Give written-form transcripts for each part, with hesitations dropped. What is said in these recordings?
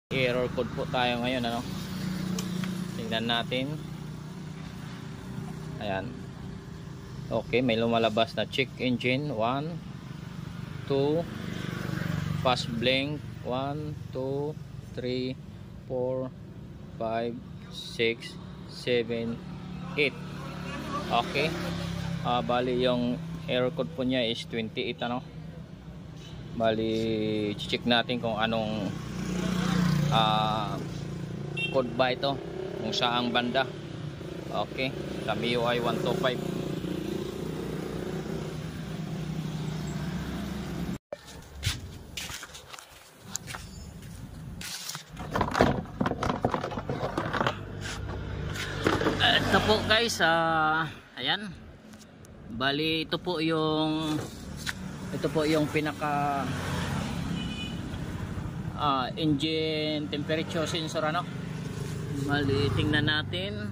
Error code po tayo ngayon, ano. Tingnan natin. Ayan. Okay, may lumalabas na check engine 1 2 fast blink 1 2 3 4 5 6 7 8. Okay. Bali yung error code po niya is 28, ano. Bali check natin kung anong code ba ito, kung saang banda. Okay, sa MIUI 125. Ito po guys, ayan. Bali ito po yung pinaka engine temperature sensor, ano. Bali tingnan natin.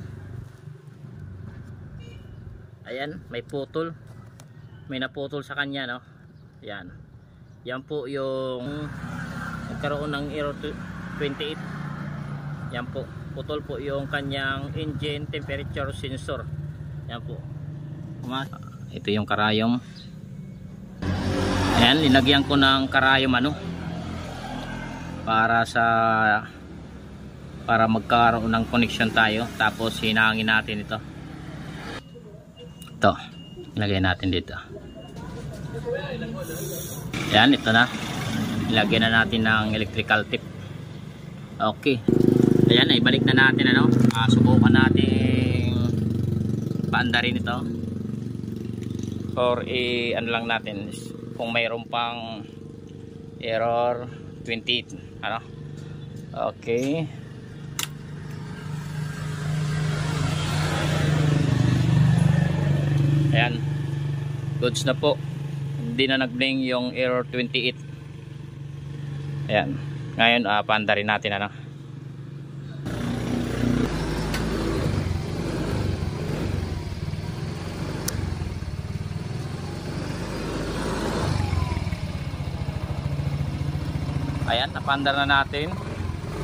Ayan, may putol. May naputol sa kanya, no. Yan. Yan po yung nagkaroon ng error 28. Yan po. Putol po yung kanyang engine temperature sensor. Yan po. Ito yung karayom. Ayan, linagyan ko ng karayom, ano. Para magkaroon ng connection tayo. Tapos hinangin natin ito. Ito, ilagay natin dito. Yan, ito na. Ilagay na natin ng electrical tip. Okay. Ayan, ibalik na natin, ano. Subukan natin paandarin ito. Or ano lang natin, kung mayroon pang error 28, ano. Okay. Ayan, goods na po. Hindi na nag-blink yung error 28. Ayan, ngayon paandarin natin, ano. Ayan, napaandar na natin.